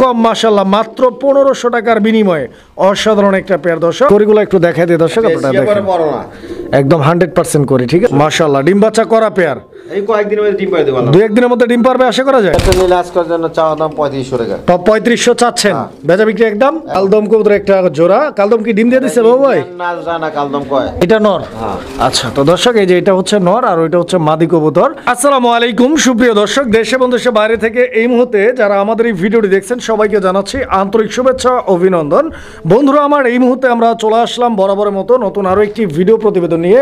কম মাশাআল্লাহ, মাত্র 1500 টাকার বিনিময়ে অসাধারণ একটা পেয়ার। দর্শক করিগুলো একটু দেখাই দিই দর্শক, আপনারা দেখেন একদম 100% করি, ঠিক আছে মাশাআল্লাহ। ডিম বাচ্চা করা পেয়ার, এই কয়েকদিনের মধ্যে ডিম পাই দেব। দুই একদিনের মধ্যে ডিম পারবে আশা করা যায়। এটা নিলে আজকের জন্য চাওয়া দাম 3500 টাকা। টপ 3500 চাচ্ছেন, বেচা বিক্রি একদম। কালদম কবুতর একটা জোড়া, কালদম কি ডিম দিয়ে দিছে বাবু ভাই? না জানা কালদম কয় এটা নর। আচ্ছা তো দর্শক এই যে এটা হচ্ছে নর আর ওইটা হচ্ছে মাদি কবুতর। আসসালামু আলাইকুম সুপ্রিয় দর্শক, দেশে এবং দেশের বাইরে থেকে এই মুহূর্তে যারা আমাদের এই ভিডিওটি দেখছেন সবাইকে জানাচ্ছি আন্তরিক শুভেচ্ছা অভিনন্দন। বন্ধুরা আমার, এই মুহূর্তে আমরা চলে আসলাম বরাবরের মতো নতুন আরো একটি ভিডিও প্রতিবেদন নিয়ে।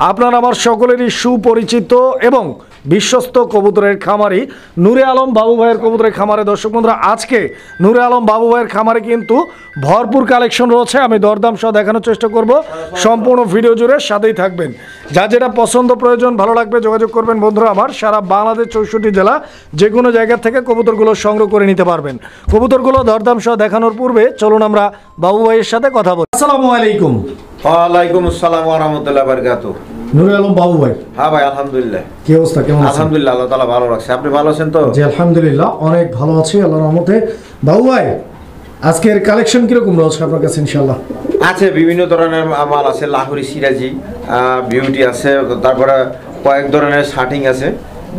আপনারা আমার সকলেরই সুপরিচিত এবং বিশ্বস্ত কবুতরের খামারি নূরে আলম বাবু ভাইয়ের কবুতরের খামারে। দর্শক বন্ধুরা, আজকে নূরে আলম বাবু ভাইয়ের খামারে কিন্তু ভরপুর কালেকশন রয়েছে। আমি দরদাম সহ দেখানোর চেষ্টা করব, সম্পূর্ণ ভিডিও জুড়ে সাথেই থাকবেন। যা যেটা পছন্দ প্রয়োজন ভালো লাগবে যোগাযোগ করবেন। বন্ধুরা আমার, সারা বাংলাদেশ 64 জেলা যে কোনো জায়গা থেকে কবুতরগুলো সংগ্রহ করে নিতে পারবেন। কবুতরগুলো দরদাম সহ দেখানোর পূর্বে চলুন আমরা বাবু ভাইয়ের সাথে কথা বলি। আসসালামু আলাইকুম। ওয়ালাইকুম আসসালাম ওয়া রাহমাতুল্লাহি ওয়া বারাকাতুহু। নূরে আলম বাবু ভাই। হ্যাঁ ভাই, আলহামদুলিল্লাহ। কি অবস্থা, কেমন আছেন? আলহামদুলিল্লাহ, আল্লাহ তাআলা ভালো রাখছে। আপনি ভালো আছেন তো? জি আলহামদুলিল্লাহ, অনেক ভালো আছি আল্লাহর রহমতে। বাবু ভাই, আজকের কালেকশন কিরকম রয়েছে আপনার কাছে? ইনশাআল্লাহ আছে, বিভিন্ন ধরনের মাল আছে। লাহোরি সিরাজি বিউটি আছে, তারপরে কয়েক ধরনের শার্টিং আছে,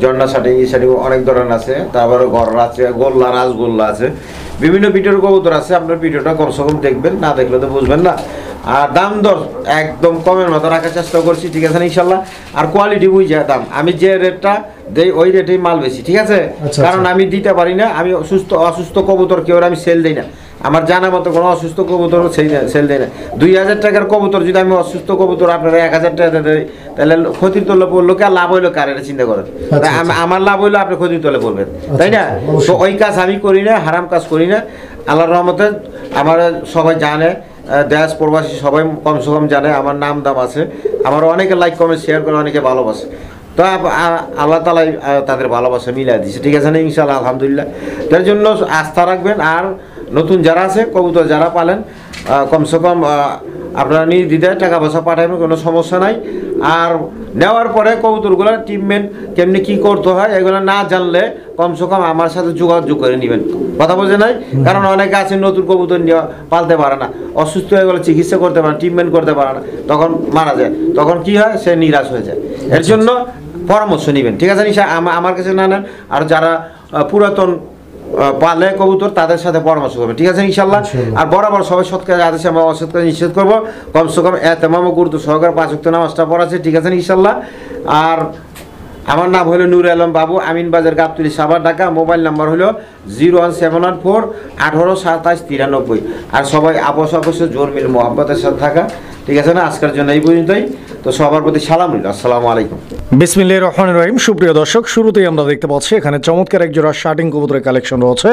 জন্না শার্টিং এই শার্টিং অনেক ধরনের আছে। তারপরে গড় আছে, গোল্লা রাজগোল্লা আছে, বিভিন্ন ভিডিওর কবুতর আছে। আপনার ভিডিওটা কমসে কম দেখবেন, না দেখলে তো বুঝবেন না। আর দাম দর একদম কমের মতো রাখার চেষ্টা করছি, ঠিক আছে ইনশাল্লাহ। আর কোয়ালিটি বুঝে দাম, আমি যে রেটটা দেই ওই রেটেই মাল বেশি, ঠিক আছে। কারণ আমি দিতে পারি না, আমি অসুস্থ কবুতর কেউ আমি সেল দিই না। আমার জানা মতো কোনো অসুস্থ কবুতর সেল দেয় না। 2000 টাকার কবুতর যদি আমি অসুস্থ কবুতর আপনারা 1000 টাকা দেয়, তাহলে ক্ষতির তলে পড়লো কে, লাভ হইলো কার, এটা চিন্তা করেন। আমার লাভ হইলো আপনি ক্ষতির তলে পড়বেন, তাই না? তো ওই কাজ আমি করি না, হারাম কাজ করি না। আল্লাহর রহমতে আমার সবাই জানে, দেশ প্রবাসী সবাই কমসে কম জানে আমার নাম দাম আছে। আমার অনেকে লাইক কমেন্ট শেয়ার করে, অনেকে ভালোবাসে। তো আল্লাহ তালাই তাদের ভালোবাসা মিলাই দিচ্ছে, ঠিক আছে না ইনশাআল্লাহ আলহামদুলিল্লাহ। তার জন্য আস্থা রাখবেন। আর নতুন যারা আছে কবুতর যারা পালেন, কমসে কম আপনারা নির্দ্বিধায় টাকা পয়সা পাঠাবেন, কোনো সমস্যা নাই। আর নেওয়ার পরে কবুতরগুলো ট্রিটমেন্ট কেমনি কী করতে হয় এগুলো না জানলে কমসে কম আমার সাথে যোগাযোগ করে নেবেন, কথা বোঝে নাই? কারণ অনেকে আছে নতুন কবুতর নিয়ে পালতে পারে না, অসুস্থ হয়ে গেলে চিকিৎসা করতে পারে না, ট্রিটমেন্ট করতে পারে না, তখন মারা যায়। তখন কি হয়, সে নিরাশ হয়ে যায়। এর জন্য পরামর্শ নেবেন, ঠিক আছে? আমার কাছে না নেন, আর যারা পুরাতন পালে কবুতর তাদের সাথে পরামর্শ করবেন, ঠিক আছে ইনশাল্লাহ। আর বরাবর সবাই সৎ কাজে আদেশে আমরা অসৎ কাজে নিষেধ করবো। কমসে কম এতেমাম গুরুত্ব সহকারে 5 ওয়াক্ত নামাজটা পড়াচ্ছে, ঠিক আছে ইনশাল্লাহ। আর আমার নাম হলো নূরে আলম বাবু, আমিন বাজার, গাবতলী, সাভার, ঢাকা। মোবাইল নাম্বার হলো 01714 18 27 93। আর সবাই আপোষ জোর মিল মোহাম্মতের সাথে থাকা, ঠিক আছে না? আজকের জন্য এই পর্যন্তই। তো সবার প্রতি সালাম রইল, আসসালামু আলাইকুম। বিসমিল্লাহির রহমানির রহিম। সুপ্রিয় দর্শক, শুরুতেই আমরা দেখতে পাচ্ছি এখানে চমৎকার এক জোড়া শার্টিং কবুতরের কালেকশন রয়েছে।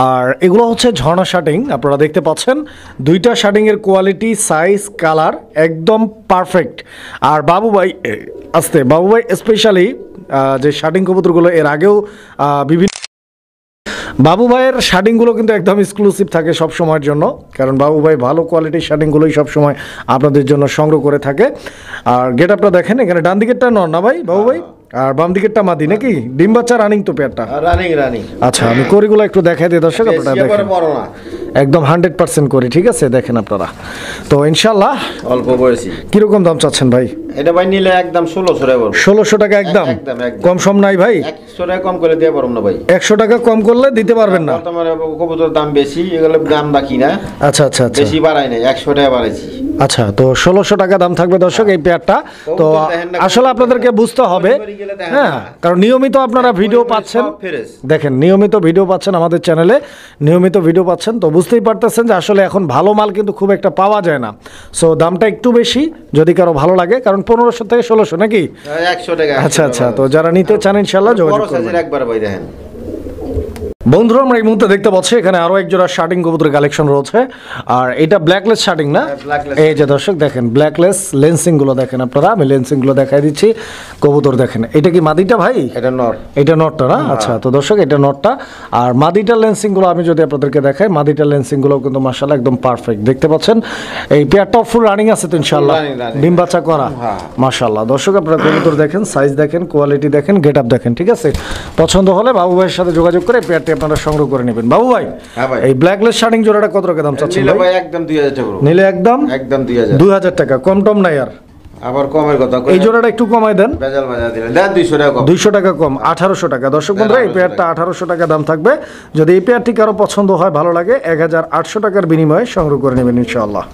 আর এগুলো হচ্ছে ঝর্ণা শার্টিং, আপনারা দেখতে পাচ্ছেন। দুইটা শার্টিংয়ের কোয়ালিটি, সাইজ, কালার একদম পারফেক্ট। আর বাবু ভাই স্পেশালি যে শার্টিং কবুতরগুলো এর আগেও বিভিন্ন বাবু ভাইয়ের শার্টিংগুলো কিন্তু একদম এক্সক্লুসিভ থাকে সব সময়ের জন্য, কারণ বাবু ভাই ভালো কোয়ালিটির শার্টিংগুলোই সবসময় আপনাদের জন্য সংগ্রহ করে থাকে। আর গেট আপটা দেখেন, এখানে ডান দিকেরটা নর না ভাই বাবু ভাই, আর বাম দিকেরটা মাদি নাকি? ডিম বাচ্চা রানিং তো পেয়ারটা? রানিং। আচ্ছা, আমি করিগুলো একটু দেখাই দিই দর্শক, আপনারা দেখেন একদম 100% করি, ঠিক আছে? দেখেন আপনারা তো ইনশাআল্লাহ। অল্প বয়সী। কিরকম দাম চাচ্ছেন ভাই? এটা ভাই নিলে একদম 1600 টাকা। 1600 টাকা একদম? কম সম নাই ভাই? 100 টাকা কম করে দিয়ে পারবো না ভাই। 100 টাকা কম করলে দিতে পারবেন না? বর্তমানে কবুতর দাম বেশি, এগুলো দাম বাকি না। আচ্ছা, বেশি বাড়াই নাই, 100 টাকা বাড়াইছি। আচ্ছা, তো 1600 টাকা দাম থাকবে দর্শক এই পেয়ারটা। তো আসলে আপনাদেরকে বুঝতে হবে, হ্যাঁ, কারণ নিয়মিত আপনারা ভিডিও পাচ্ছেন, দেখেন নিয়মিত ভিডিও পাচ্ছেন আমাদের চ্যানেলে, নিয়মিত ভিডিও পাচ্ছেন, তো বুঝতেই পারতেছেন যে আসলে এখন ভালো মাল কিন্তু খুব একটা পাওয়া যায় না। সো দামটা একটু বেশি, যদি কারো ভালো লাগে, কারণ 1500 থেকে 1600 নাকি? 100 টাকা। আচ্ছা, তো যারা নিতে চান ইনশাআল্লাহ যোগাযোগ করবেন। একবার ভাই দেখেন বন্ধুরা, আমরা এই মুহূর্তে দেখতে পাচ্ছি এখানে আরো এক জোড়া শার্টিং কবুতরের কালেকশন রয়েছে। আর এটা ব্ল্যাকলেস শার্টিং না? এই যে দর্শক দেখেন ব্ল্যাকলেস লেন্সিং গুলো দেখেন আপনারা, আমি লেন্সিং গুলো দেখাই দিচ্ছি। কবুতর দেখেন, এটা কি মাদিটা ভাই? এটা নর। এটা নরটা না? আচ্ছা, তো দর্শক এটা নরটা। আর মাদিটার লেন্সিং গুলো আমি যদি আপনাদেরকে দেখাই, মাদিটার লেন্সিং গুলো কিন্তু মাশাআল্লাহ একদম পারফেক্ট, দেখতে পাচ্ছেন। এই পেয়ারটা ফুল রানিং আছে তো ইনশাআল্লাহ? ডিম বাচ্চা করা, মাশাআল্লাহ। দর্শক আপনারা কবুতর দেখেন, সাইজ দেখেন, কোয়ালিটি দেখেন, গেট আপ দেখেন, ঠিক আছে? পছন্দ হলে বাবু ভাইয়ের সাথে যোগাযোগ করে পেয়ারটি আপনারা সংগ্রহ করে নেবেন। বাবু ভাই, হ্যাঁ ভাই। এই ব্ল্যাকলেস শার্টিং জোড়াটা কত টাকা দাম চাচ্ছেন নিলে ভাই? ভাই একদম 2000 টাকা পড়বে। নিলে একদম একদম 2000। 2000 টাকা, কম টম নাই আর। আবার কমের কথা কই। এই জোড়াটা একটু কমাই দেন। বেজাল বাজার দিলেন। দেন 200 টাকা কম। 200 টাকা কম, 1800 টাকা। দর্শক বন্ধুরা, এই পেয়ারটা 1800 টাকা দাম থাকবে। যদি এই পেয়ারটি কারো পছন্দ হয়, ভালো লাগে, 1800 টাকার বিনিময়ে সংগ্রহ করে নেবেন ইনশাআল্লাহ।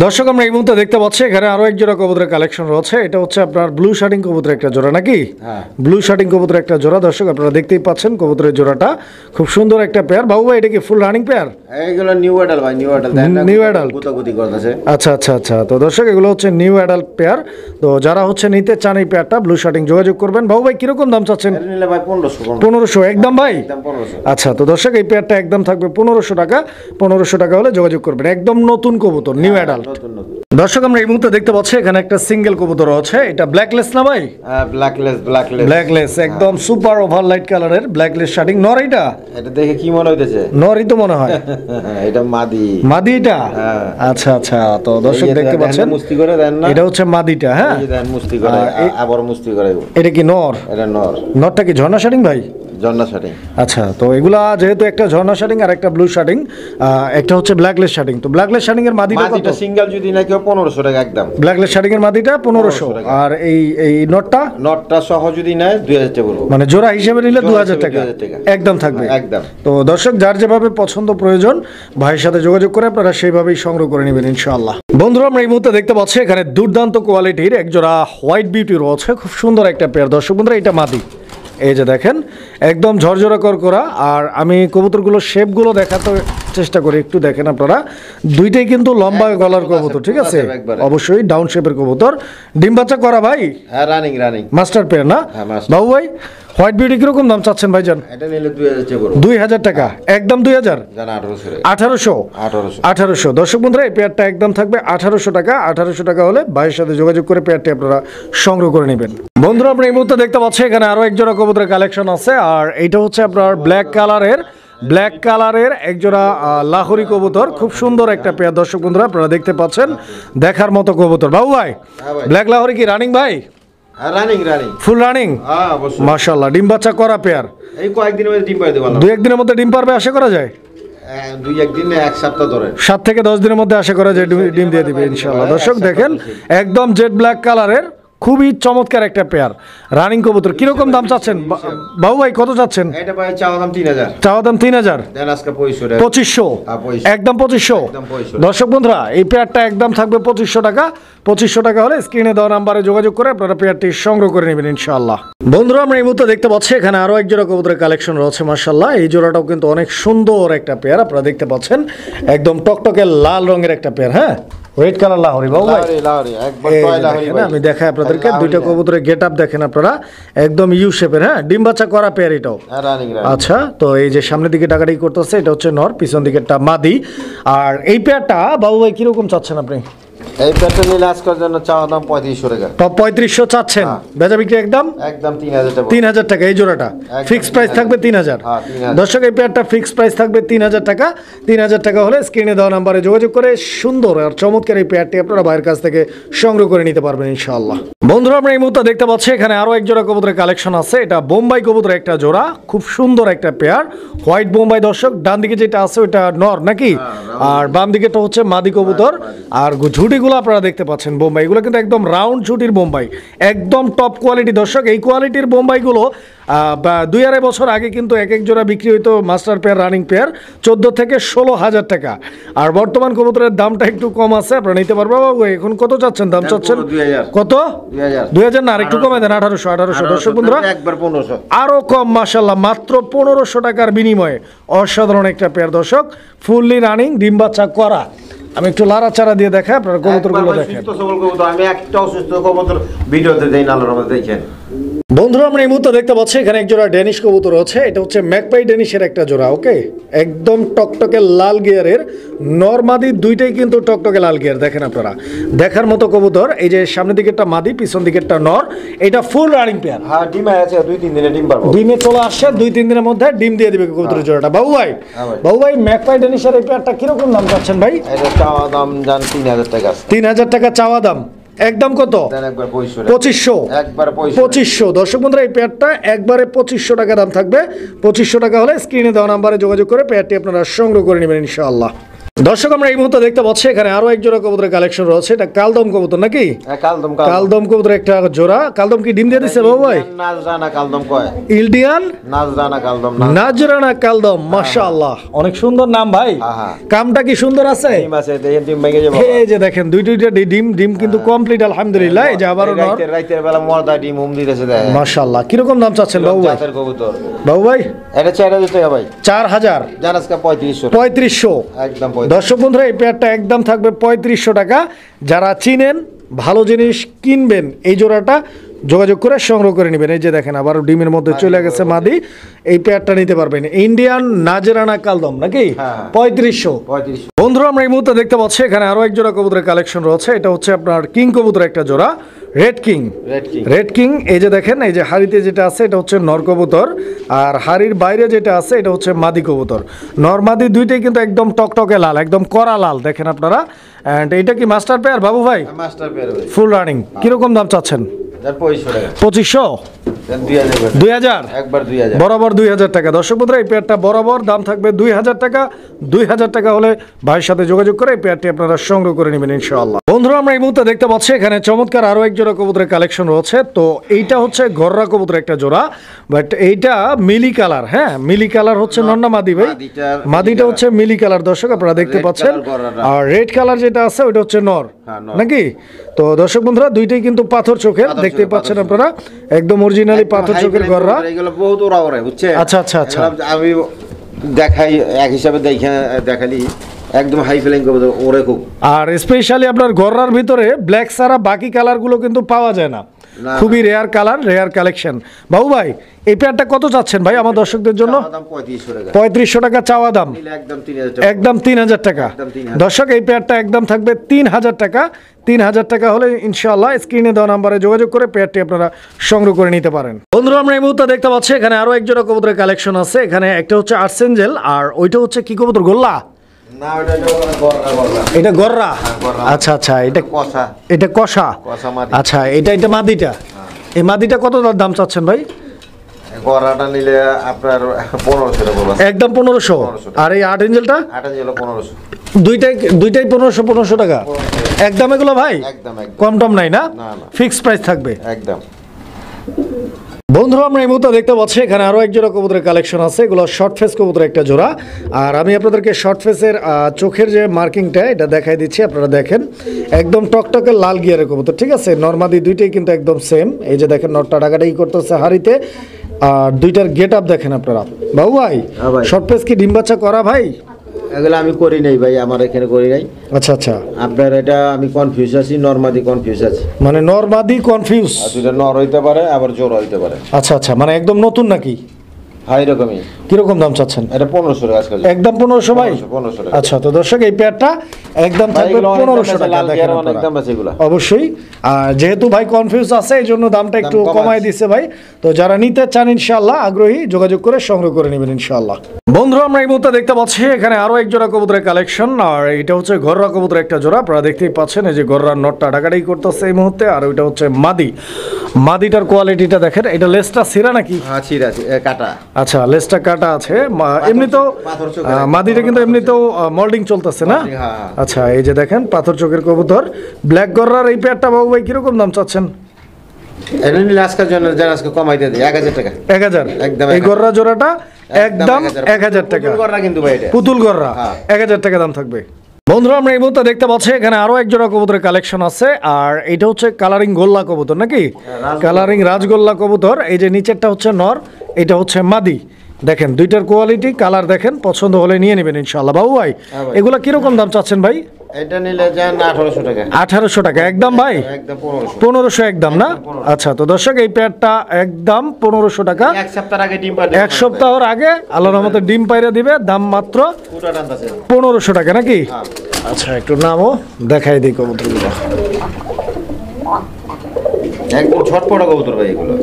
দর্শক, আমরা এই মুহূর্তে দেখতে পাচ্ছি এখানে আরো এক জোড়া কবুতরের কালেকশন রয়েছে। এটা হচ্ছে আপনার ব্লু শার্টিং কবুতরের একটা জোড়া নাকি? হ্যাঁ। ব্লু শার্টিং কবুতরের একটা জোড়া। দর্শক, আপনারা দেখতেই পাচ্ছেন কবুতরের জোড়াটা খুব সুন্দর একটা পেয়ার। বাবু ভাই, এটা কি ফুল রানিং পেয়ার? এইগুলো নিউ অ্যাডাল্ট ভাই, নিউ অ্যাডাল্ট। দেন নিউ অ্যাডাল্ট। গুতাগুতি করতেছে। আচ্ছা আচ্ছা আচ্ছা। তো দর্শক, এগুলো হচ্ছে নিউ অ্যাডাল্ট পেয়ার। তো যারা হচ্ছে নিতে চান এই পেয়ারটা, ব্লু শার্টিং, যোগাযোগ করবেন। বাবু ভাই, কিরকম দাম চাচ্ছেন? এটা নিলে ভাই 1500 1500 একদম ভাই? একদম 1500। আচ্ছা, তো দর্শক, এই পেয়ারটা একদম থাকবে 1500 টাকা। 1500 টাকা হলে যোগাযোগ করবেন। একদম নতুন কবুতর, নিউ অ্যাডাল্ট। নতুন নতুন। দর্শক, আমরা এই মুহূর্তে দেখতে পাচ্ছি এখানে একটা সিঙ্গেল কবুতর আছে। এটা ব্ল্যাকলেস না ভাই? ব্ল্যাকলেস। ব্ল্যাকলেস, একদম সুপার ওভার লাইট কালারের ব্ল্যাকলেস শার্টিং। নর এটা? এটা দেখে কি মনে হইতেছে? নরই তো মনে হয়। এটা মাদি। মাদি এটা? হ্যাঁ। আচ্ছা আচ্ছা। তো দর্শক, এই যে দেখতে দেন, পাচ্ছেন মুস্তি করে দেন না? এটা হচ্ছে মাদিটা। হ্যাঁ, এই যে দেন মুস্তি করে, আবার মুস্তি করে। এটা কি নর? এটা নর। নরটা কি ঝর্ণা শার্টিং ভাই? জন্না শার্টিং। আচ্ছা, তো এগুলা যেহেতু একটা ঝর্ণা শার্টিং আর একটা ব্লু শার্টিং, একটা হচ্ছে ব্ল্যাকলেস শার্টিং। তো ব্ল্যাকলেস শার্টিং এর মাদিটা কত? মাদিটা সিঙ্গেল যদি না কেউ 1500 টাকা একদম। ব্ল্যাকলেস শার্টিং এর মাদিটা 1500, টাকা। আর এই নটটা নটটা সহ যদি নেয় 2000 টাকা বলবো। মানে জোড়া হিসেবে নিলে জোড়া 2000 হিসেবে টাকা 2000 টাকা। একদম থাকবে। একদম। তো দর্শক, যার যেভাবে পছন্দ প্রয়োজন, ভাইয়ের সাথে যোগাযোগ করে আপনারা সেইভাবেই সংগ্রহ করে নেবেন ইনশাআল্লাহ। বন্ধুরা, আমরা এই মুহূর্তে দেখতে পাচ্ছি এখানে দুর্দান্ত কোয়ালিটির এক জোড়া হোয়াইট বিউটি রয়েছে। খুব সুন্দর একটা পেয়ার। দর্শক বন্ধুরা, এটা মাদি। এই যে দেখেন, একদম ঝরঝরা করকরা। আর আমি কবুতরগুলো শেপগুলো দেখাতে চেষ্টা করি, একটু দেখেন আপনারা। দুইটাই কিন্তু লম্বা গলার কবুতর, ঠিক আছে? অবশ্যই ডাউন শেপের কবুতর। ডিম বাচ্চা করা ভাই? হ্যাঁ, রানিং। মাস্টার পেয়ার না? হ্যাঁ, master। বাবু ভাই, হোয়াইট বিউটি কিরকম দাম চাচ্ছেন ভাইজান? এটা নিলে 2000 টাকা বলবো। 2000 টাকা একদম? 2000? জান 1800 টাকা। 1800? 1800। 1800। দর্শক বন্ধুরা, এই পেয়ারটা একদম থাকবে 1800 টাকা। 1800 টাকা হলে ভাইয়ের সাথে যোগাযোগ করে পেয়ারটি আপনারা সংগ্রহ করে নেবেন। বন্ধুরা, আমরা এই মুহূর্তে দেখতে পাচ্ছি এখানে আরো এক জোড়া কবুতরের কালেকশন আছে। আর এইটা হচ্ছে আপনার ব্ল্যাক কালারের এক জোড়া লাহোরি কবুতর। খুব সুন্দর একটা পেয়ার। দর্শক বন্ধুরা, আপনারা দেখতে পাচ্ছেন, দেখার মতো কবুতর। বাবু ভাই, হ্যাঁ ভাই। ব্ল্যাক লাহোরি কি রানিং ভাই? হ্যাঁ, রানিং। Full running? হ্যাঁ, অবশ্যই। মাশাআল্লাহ, ডিম বাচ্চা করা পেয়ার। এই কয়েকদিনের মধ্যে ডিম পাই দেব। 2-1 দিনের মধ্যে ডিম পারবে আশা করা যায়? 2-1 দিন না, এক সপ্তাহ ধরে। 7 থেকে 10 দিনের মধ্যে আশা করা যায় ডিম দিয়ে দিবে ইনশাআল্লাহ। দর্শক দেখেন, একদম জেড ব্ল্যাক কালারের খুবই চমৎকার একটা পেয়ার রানিং কবুতর। কিরকম দাম চাচ্ছেন বাবু ভাই? কত চাচ্ছেন? এটা ভাই চাওয়া দাম 3000। চাওয়া দাম 3000? দেন আজকে 2500 টাকা। 2500? একদম 2500? একদম 2500। দর্শক বন্ধুরা, এই পেয়ারটা একদম থাকবে 2500 টাকা। 2500 টাকা হলে স্ক্রিনে দেওয়া নাম্বারে যোগাযোগ করে আপনারা পেয়ারটি সংগ্রহ করে নেবেন ইনশাআল্লাহ। বন্ধুরা, আমরা এই মুহূর্তে দেখতে পাচ্ছি এখানে আরো এক জোড়া কবুতরের কালেকশন রয়েছে মাশাআল্লাহ। এই জোড়াটাও কিন্তু অনেক সুন্দর একটা পেয়ার। আপনারা দেখতে পাচ্ছেন একদম টকটকে লাল রঙের একটা পেয়ার। হ্যাঁ, রেড কালার লাহোরি। বাবু ভাই, লাহোরি একবার এই টয় যে লাহোরি দেখেন, ভাই। আমি দেখাই আপনাদেরকে দুইটা কবুতরের গেটআপ দেখেন আপনারা, একদম ইউ শেপের। হ্যাঁ, ডিম বাচ্চা করা পেয়ার এটাও। হ্যাঁ, রানিং। আচ্ছা, তো এই যে সামনের দিকে টাকাটাই করতেছে, এটা হচ্ছে নর, পিছন দিকেরটা মাদি। আর এই পেয়ারটা বাবু ভাই কিরকম চাচ্ছেন আপনি? এই প্যাটার্ন নিলে আজকের জন্য চাওয়া দাম 3500 টাকা। টপ 3500 চাচ্ছেন? বেচা বিক্রি একদম 3000 টাকা। 3000 টাকা এই জোড়াটা ফিক্স প্রাইস থাকবে 3000। হ্যাঁ, 3000। দর্শক, এই পেয়ারটা ফিক্স প্রাইস থাকবে 3000 টাকা। 3000 টাকা হলে স্ক্রিনে দেওয়া নাম্বারে যোগাযোগ করে সুন্দর আর চমৎকার এই পেয়ারটি আপনারা ভাইয়ের কাছ থেকে সংগ্রহ করে নিতে পারবেন ইনশাআল্লাহ। বন্ধুরা, আমরা এই মুহূর্তে দেখতে পাচ্ছি এখানে আরো এক জোড়া কবুতরের কালেকশন আছে। এটা বোম্বাই কবুতরের একটা জোড়া, খুব সুন্দর একটা পেয়ার, হোয়াইট বোম্বাই। দর্শক, ডান দিকে যেটা আছে ওটা নর নাকি? আর বাম দিকেটা হচ্ছে মাদি কবুতর। আর ঝুটিগুলো আপনারা দেখতে পাচ্ছেন বোম্বাই, এগুলো কিন্তু একদম রাউন্ড ঝুটির বোম্বাই, একদম টপ কোয়ালিটি। দর্শক, এই কোয়ালিটির বোম্বাইগুলো 2-2.5 বছর আগে কিন্তু এক জোড়া বিক্রি হইতো মাস্টার পেয়ার রানিং পেয়ার 14 থেকে 16,000 টাকা। আর বর্তমান কবুতরের দামটা একটু কম আছে, আপনারা নিতে পারবো। এখন কত চাচ্ছেন? দাম চাচ্ছেন 2000। কত? 2000 না, আর একটু কমে দেন, 1800। দর্শক বন্ধুরা, একবার 1500। আরো কম মাশাআল্লাহ, মাত্র 1500 টাকার বিনিময়ে অসাধারণ একটা পেয়ার। দর্শক, ফুললি রানিং, ডিম বাচ্চা করা। আমি একটু লাড়াচাড়া দিয়ে দেখাই আপনারা কবুতরগুলো দেখেন। সুস্থ সবল কবুতর, আমি একটা অসুস্থ কবুতর ভিডিওতে দেই না, আল্লাহর রহমতে দেখেন। বন্ধুরা, আমরা এই মুহূর্তে দেখতে পাচ্ছি এখানে এক জোড়া ডেনিশ কবুতর আছে। এটা হচ্ছে ম্যাকপাই ডেনিশের একটা জোড়া। ওকে, একদম টকটকে লাল গিয়ারের নরমাদি, দুইটাই কিন্তু টকটকে লাল গিয়ার। দেখেন আপনারা, দেখার মতো কবুতর। এই যে সামনের দিকেরটা মাদি, পিছন দিকেরটা নর। এটা ফুল রানিং পেয়ার। হ্যাঁ, ডিম আছে, 2-3 দিনে ডিম পারবো। ডিমে চলে আসছে, 2-3 দিনের মধ্যে ডিম দিয়ে দিবে কবুতরের জোড়াটা। বাবু ভাই, বাবু ভাই, ম্যাকপাই ডেনিশের এই পেয়ারটা কিরকম দাম চাচ্ছেন ভাই? এটা চাওয়া দাম জান 3000 টাকা। 3000 টাকা চাওয়া দাম। একদম কত? দেন একবার 2500 একবার 2500। দর্শক বন্ধুরা এই পেয়ারটা একবারে 2500 টাকা দাম থাকবে। 2500 টাকা হলে স্ক্রিনে দেওয়া নাম্বারে যোগাযোগ করে পেয়ারটি আপনারা সংগ্রহ করে নেবেন ইনশাআল্লাহ। দর্শক আমরা এই মুহূর্তে দেখতে পাচ্ছি এখানে আরো এক জোড়া কবুতরের কালেকশন রয়েছে। এটা কালদম কবুতর নাকি? কালদম কবুতর একটা জোড়া। কালদম কি ডিম দিয়ে দিছে বাবু ভাই? নাজরানা কালদম কয় ইলডিয়ান নাজরানা কালদম নাজরানা কালদম, মাশাআল্লাহ অনেক সুন্দর নাম ভাই। কামটা কি সুন্দর আছে? ডিম আছে, দেখেন ডিম ভেঙে যাবে। এই যে দেখেন দুইটা ডিম কিন্তু কমপ্লিট আলহামদুলিল্লাহ। এই যে আবারও নর রাতের বেলা মর্দা ডিম দিতেছে দেখেন মাশাআল্লাহ। কি রকম দাম চাচ্ছেন বাবু ভাই? জাতের কবুতর বাবু ভাই এটা 4000 টাকা ভাই। 4000 জানাসকা 3500 একদম 3500। দর্শক বন্ধুরা এই পেয়ারটা একদম থাকবে 3500 টাকা। যারা চিনেন ভালো জিনিস কিনবেন এই জোড়াটা যোগাযোগ করে সংগ্রহ করে নেবেন। এই যে দেখেন আবার ডিমের মধ্যে চলে গেছে মাদি। এই পেয়ারটা নিতে পারবেন। ইন্ডিয়ান নাজরানা কালদম নাকি? 3500। বন্ধুরা আমরা এই মুহূর্তে দেখতে পাচ্ছি এখানে আরো এক জোড়া কবুতরের কালেকশন রয়েছে। এটা হচ্ছে আপনার কিং কবুতর একটা জোড়া, রেড কিং। এই যে দেখেন এই যে হাড়িতে যেটা আছে এটা হচ্ছে নর কবুতর, আর হাড়ির বাইরে যেটা আছে এটা হচ্ছে মাদি কবুতর। নর মাদি দুইটাই কিন্তু একদম টকটকে লাল, একদম কড়া লাল দেখেন আপনারা। এন্ড এইটা কি মাস্টার পেয়ার বাবু ভাই? মাস্টার পেয়ার ভাই, ফুল রানিং। কিরকম দাম চাচ্ছেন? 2500 2000 একবার 2000 বরাবর 2000 টাকা। দর্শক বন্ধুরা এই পেয়ারটা বরাবর দাম থাকবে 2000 টাকা। 2000 টাকা হলে ভাইয়ের সাথে যোগাযোগ করে এই পেয়ারটি আপনারা সংগ্রহ করে নেবেন ইনশাআল্লাহ। বন্ধুরা আমরা এই মুহূর্তে দেখতে পাচ্ছি এখানে চমৎকার আরো এক জোড়া কবুতরের কালেকশন রয়েছে। তো এইটা হচ্ছে গররা কবুতর একটা জোড়া, বাট এইটা মিলি কালার। হ্যাঁ মিলি কালার হচ্ছে নন্না মাদি ভাই, মাদিটা হচ্ছে মিলি কালার। দর্শক আপনারা দেখতে পাচ্ছেন। আর রেড কালার যেটা আছে ওটা হচ্ছে নর নাকি? তো দর্শক বন্ধুরা দুইটাই কিন্তু পাথর চোখের দেখতে পাচ্ছেন আপনারা, একদম অরিজিনালি পাথর চোখের গররা। এগুলো বহুত ওরা বুঝছে। আচ্ছা আমি দেখাই এক হিসাবে দেখালি একদম হাই ফ্লাইং কবুতর ওরে খুব। আর স্পেশালি আপনার গররার ভিতরে ব্ল্যাক ছাড়া বাকি কালারগুলো কিন্তু পাওয়া যায় না, খুবই রেয়ার কালার, রেয়ার কালেকশন। বাবু ভাই এই পেয়ারটা কত চাচ্ছেন ভাই আমার দর্শকদের জন্য? 3500 টাকা চাওয়া দাম, একদম 3000 টাকা। দর্শক এই পেয়ারটা একদম থাকবে 3000 টাকা। 3000 টাকা হলে ইনশাআল্লাহ স্ক্রিনে দেওয়া নাম্বারে যোগাযোগ করে পেয়ারটি আপনারা সংগ্রহ করে নিতে পারেন। বন্ধুরা আমরা এই মুহূর্তে দেখতে পাচ্ছি এখানে আরো এক জোড়া কবুতরের কালেকশন আছে। এখানে একটা হচ্ছে আর্সেঞ্জেল আর ওইটা হচ্ছে কি কবুতর? গোল্লা। এটা গররা। আচ্ছা এটা কষা। আচ্ছা এটা মাদিটা। এই মাদিটা কত দাম চাচ্ছেন ভাই? গররাটা নিলে আপনার 1500 টাকা একদম 1500। আর এই আট এঞ্জেলটা? 1500। দুইটাই 1500 টাকা একদম। এগুলো ভাই একদম কম টম নাই না? ফিক্সড প্রাইস থাকবে একদম। বন্ধুরা আমরা এই মুহূর্তে দেখতে পাচ্ছি এখানে আরো এক জোড়া কবুতরের কালেকশন আছে। এগুলো শর্ট ফেস কবুতর একটা জোড়া। আর আমি আপনাদেরকে শর্ট ফেসের চোখের যে মার্কিংটা এটা দেখাই দিচ্ছি, আপনারা দেখেন একদম টকটকে লাল গিয়ারের কবুতর, ঠিক আছে? নরমাদি দুইটাই কিন্তু একদম সেম। এই যে দেখেন নটটা ডাকাডাকি করতেছে হাড়িতে, আর দুইটার গেট আপ দেখেন আপনারা। বাবু ভাই শর্ট ফেস কি ডিম বাচ্চা করা ভাই? এগুলো আমি করি নাই ভাই, আমার এখানে করি নাই। আচ্ছা আপনার এটা আমি কনফিউজ আছি, নরমাদি কনফিউজ আছি। মানে নরমাদি কনফিউজ, দুটো নর হইতে পারে আবার জোর হইতে পারে। আচ্ছা মানে একদম নতুন নাকি? হাই রকমই। কিরকম দাম চাচ্ছেন? এটা 1500 টাকা আজকাল। একদম 1500 ভাই? 1500 টাকা। আচ্ছা তো দর্শক এই পেয়ারটা একদম থাকবে 1500 টাকা। দেখেন অনেক দাম আছে এগুলো অবশ্যই। আর যেহেতু ভাই কনফিউজ আছে এই জন্য দামটা একটু কমাই দিছে ভাই। তো যারা নিতে চান ইনশাআল্লাহ আগ্রহী যোগাযোগ করে সংগ্রহ করে নেবেন ইনশাআল্লাহ। বন্ধুরা আমরা এই মুহূর্তে দেখতে পাচ্ছি এখানে আরো এক জোড়া কবুতরের কালেকশন। আর এটা হচ্ছে গররা কবুতর একটা জোড়া। আপনারা দেখতেই পাচ্ছেন এই যে গররার নটটা ডাকাডাকি করতেছে এই মুহূর্তে। আর ওইটা হচ্ছে মাদিটার কোয়ালিটিটা দেখেন। এটা লেজটা ছিঁড়া নাকি? হ্যাঁ ছিঁড়া আছে, কাটা। আচ্ছা লেজটা কাটা আছে। এমনিতেও মাদিটা কিন্তু এমনিতেও মোল্ডিং চলতেছে না? আচ্ছা এই যে দেখেন পাথর চোখের কবুতর ব্ল্যাক গররার এই পেয়ারটা বাবু ভাই কিরকম দাম চাচ্ছেন? এটা নিলে আজকের জন্য আজকে কমাই দিয়ে 1000 টাকা। 1000 একদম। এই গররা জোড়াটা একদম 1000 টাকা। পুতুল গররা কিন্তু ভাই এটা পুতুল গররা 1000 টাকা দাম থাকবে। বন্ধুরা আমরা এই মুহূর্তে দেখতে পাচ্ছি এখানে আরো এক জোড়া কবুতরের কালেকশন আছে। আর এটা হচ্ছে কালারিং গোল্লা কবুতর নাকি? কালারিং রাজগোল্লা কবুতর। এই যে নিচেরটা হচ্ছে নর, এটা হচ্ছে মাদি। দেখেন দুইটার কোয়ালিটি কালার দেখেন, পছন্দ হলে নিয়ে নেবেন ইনশাআল্লাহ। বাবু ভাই এগুলা কিরকম দাম চাচ্ছেন ভাই? এটা নিলে যান 1800 টাকা। 1800 টাকা একদম ভাই? একদম 1500 একদম না? আচ্ছা তো দর্শক এই পেয়ারটা একদম 1500 টাকা। এক সপ্তাহ আগে ডিম পাইরে, এক সপ্তাহের আগে আল্লাহর রহমতে ডিম পাইরে দিবে। দাম মাত্র 1500 টাকা নাকি? আচ্ছা একটু নামও দেখাই দিই কবুতরগুলো। একদম ছটপটা কবুতর ভাই এগুলো।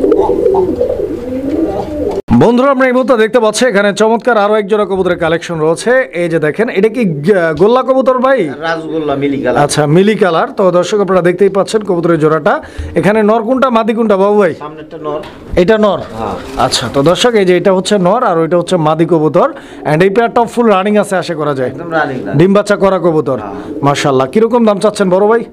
বন্ধুরা আমরা এই মুহূর্তে দেখতে পাচ্ছি এখানে চমৎকার আরো এক জোড়া কবুতরের কালেকশন রয়েছে। এই যে দেখেন, এটা কি গোল্লা কবুতর ভাই? রাজগোল্লা মিলি কালার। আচ্ছা, মিলি কালার। তো দর্শক আপনারা দেখতেই পাচ্ছেন কবুতরের জোড়াটা। এখানে নর কোনটা মাদি কোনটা বাবু ভাই? সামনেরটা নর, এটা নর। আচ্ছা, তো দর্শক এই যে এটা হচ্ছে নর আর ওইটা হচ্ছে মাদি কবুতর। এন্ড এই পেয়ারটা ফুল রানিং আছে আশা করা যায়। একদম রানিং। ডিম বাচ্চা করা কবুতর, মাশাআল্লাহ। কিরকম দাম চাচ্ছেন বড় ভাই?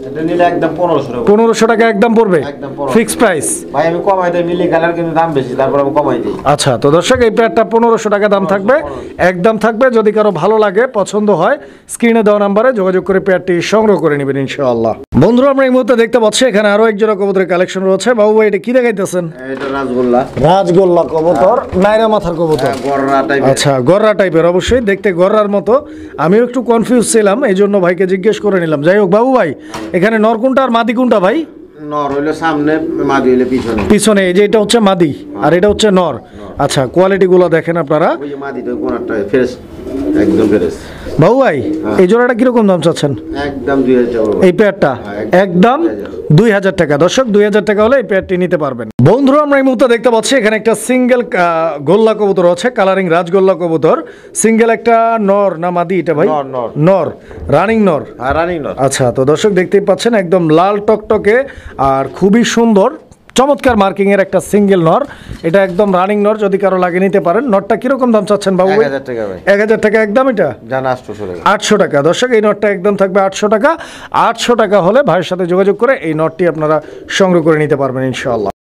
এটা নিলে একদম 1500 টাকা। 1500 টাকা একদম পড়বে, একদম 1500 ফিক্স প্রাইস। ভাই আমি কমাই দেই, মিলি কালার কিন্তু দাম বেশি, তারপর আমি কমাই দেই। আচ্ছা, তো দর্শক এই পেয়ারটা 1500 টাকা দাম থাকবে, একদম থাকবে। যদি কারো ভালো লাগে, পছন্দ হয়, স্ক্রিনে দেওয়া নাম্বারে যোগাযোগ করে পেয়ারটি সংগ্রহ করে নেবেন ইনশাআল্লাহ। বন্ধুরা আমরা এই মুহূর্তে দেখতে পাচ্ছি এখানে আরো এক জোড়া কবুতরের কালেকশন রয়েছে। বাবু ভাই এটা কি দেখাইতেছেন? এটা রাজগোল্লা। রাজগোল্লা কবুতর, নাইরা মাথার কবুতর। গররা টাইপের। আচ্ছা, গররা টাইপের, অবশ্যই দেখতে গররার মতো। আমিও একটু কনফিউজ ছিলাম, এই জন্য ভাইকে জিজ্ঞেস করে নিলাম। যাই হোক বাবু ভাই, এখানে নর কোনটা আর মাদি কোনটা ভাই? নর হইলো সামনে, মাদি হইলো পিছনে। পিছনে। এই যে এটা হচ্ছে মাদি আর এটা হচ্ছে নর। আচ্ছা, কোয়ালিটি গুলো দেখেন আপনারা। ওই যে মাদি তো কোনটা ফ্রেশ, একদম ফ্রেশ। বাবু ভাই এই জোড়াটা কিরকম দাম চাচ্ছেন? একদম 2000 টাকা। এই পেয়ারটা একদম 2000 টাকা। দর্শক 2000 টাকা হলে এই পেয়ারটি নিতে পারবেন। বন্ধুরা আমরা এই মুহূর্তে দেখতে পাচ্ছি এখানে একটা সিঙ্গেল গোল্লা কবুতর আছে, কালারিং রাজগোল্লা কবুতর। সিঙ্গেল একটা নর না মাদি এটা ভাই? নর। নর, রানিং নর। হ্যাঁ, রানিং নর। আচ্ছা, তো দর্শক দেখতেই পাচ্ছেন একদম লাল টকটকে আর খুবই সুন্দর চমৎকার মার্কিং এর একটা সিঙ্গেল নর। এটা একদম রানিং নর, যদি কারো লাগে নিতে পারেন। নরটা কিরকম দাম চাচ্ছেন বাবু? 1000 টাকা ভাই। 1000 টাকা একদম। এটা জানা 800 টাকা। 800 টাকা। দর্শক এই নটটা একদম থাকবে 800 টাকা। 800 টাকা হলে ভাইয়ের সাথে যোগাযোগ করে এই নটটি আপনারা সংগ্রহ করে নিতে পারবেন ইনশাআল্লাহ।